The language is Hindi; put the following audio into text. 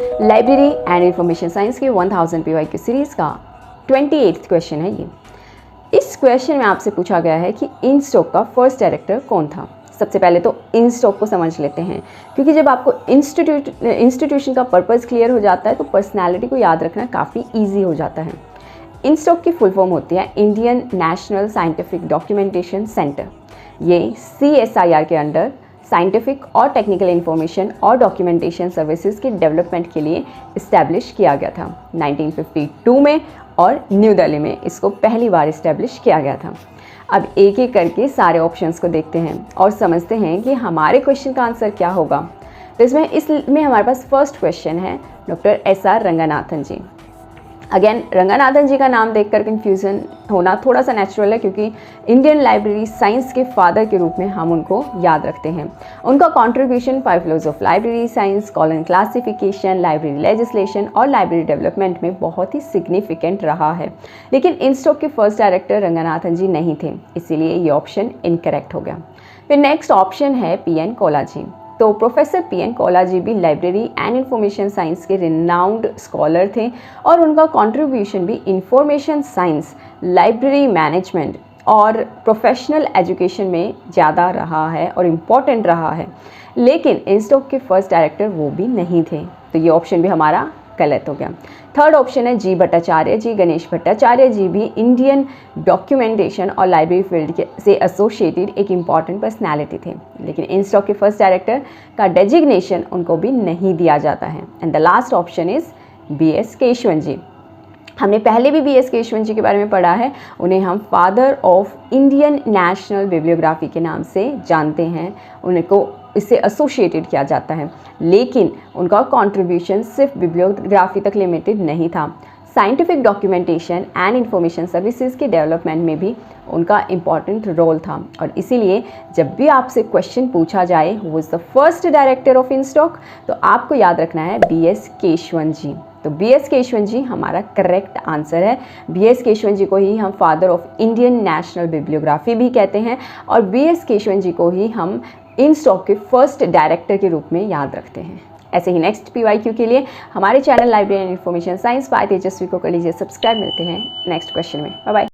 लाइब्रेरी एंड इंफॉर्मेशन साइंस के 1000 PYQ सीरीज़ का 28th क्वेश्चन है ये। इस क्वेश्चन में आपसे पूछा गया है कि इनस्टॉक का फर्स्ट डायरेक्टर कौन था। सबसे पहले तो इनस्टॉक को समझ लेते हैं, क्योंकि जब आपको इंस्टीट्यूशन का पर्पस क्लियर हो जाता है तो पर्सनैलिटी को याद रखना काफ़ी ईजी हो जाता है। इनस्टॉक की फुल फॉर्म होती है Indian national scientific documentation centre. ये CSIR के अंडर साइंटिफिक और टेक्निकल इंफॉर्मेशन और डॉक्यूमेंटेशन सर्विसेज के डेवलपमेंट के लिए इस्टेब्लिश किया गया था 1952 में, और न्यू दिल्ली में इसको पहली बार इस्टेब्लिश किया गया था। अब एक एक करके सारे ऑप्शंस को देखते हैं और समझते हैं कि हमारे क्वेश्चन का आंसर क्या होगा। तो इसमें हमारे पास फर्स्ट क्वेश्चन है डॉक्टर SR रंगनाथन जी। अगेन रंगनाथन जी का नाम देखकर कन्फ्यूज़न होना थोड़ा सा नेचुरल है, क्योंकि इंडियन लाइब्रेरी साइंस के फादर के रूप में हम उनको याद रखते हैं। उनका contribution 5 laws of library science, colon classification, library legislation और लाइब्रेरी डेवलपमेंट में बहुत ही सिग्निफिकेंट रहा है। लेकिन इनस्टॉक के फर्स्ट डायरेक्टर रंगनाथन जी नहीं थे, इसीलिए ये ऑप्शन इनकरेक्ट हो गया। फिर नेक्स्ट ऑप्शन है PN कोलाजी। तो प्रोफेसर PN कोलाजी भी लाइब्रेरी एंड इंफॉर्मेशन साइंस के रिनाउंड स्कॉलर थे, और उनका कंट्रीब्यूशन भी इंफॉर्मेशन साइंस, लाइब्रेरी मैनेजमेंट और प्रोफेशनल एजुकेशन में ज़्यादा रहा है और इम्पॉर्टेंट रहा है। लेकिन इनस्टॉक के फर्स्ट डायरेक्टर वो भी नहीं थे, तो ये ऑप्शन भी हमारा गलत हो गया। थर्ड ऑप्शन है G भट्टाचार्य जी। गणेश भट्टाचार्य जी भी इंडियन डॉक्यूमेंटेशन और लाइब्रेरी फील्ड से एसोसिएटेड एक इम्पॉर्टेंट पर्सनैलिटी थे, लेकिन इनस्टॉक के फर्स्ट डायरेक्टर का डेजिग्नेशन उनको भी नहीं दिया जाता है। And the last option is BS Keshavan ji. हमने पहले भी BS केशवन जी के बारे में पढ़ा है। उन्हें हम father of Indian national bibliography के नाम से जानते हैं, उनको इससे एसोसिएटेड किया जाता है, लेकिन उनका कंट्रीब्यूशन सिर्फ बिब्लियोग्राफी तक लिमिटेड नहीं था। Scientific documentation and information services के डेवलपमेंट में भी उनका इम्पॉर्टेंट रोल था, और इसीलिए जब भी आपसे क्वेश्चन पूछा जाए who was the first director of INSDOC, तो आपको याद रखना है BS केशवन जी। तो BS केशवन जी हमारा करेक्ट आंसर है। BS केशवन जी को ही हम father of Indian national bibliography भी कहते हैं, और BS केशवन जी को ही हम इनस्टॉक के फर्स्ट डायरेक्टर के रूप में याद रखते हैं। ऐसे ही नेक्स्ट PYQ के लिए हमारे channel library and information science by Tejasvi को कर लीजिए सब्सक्राइब। मिलते हैं नेक्स्ट क्वेश्चन में। Bye bye.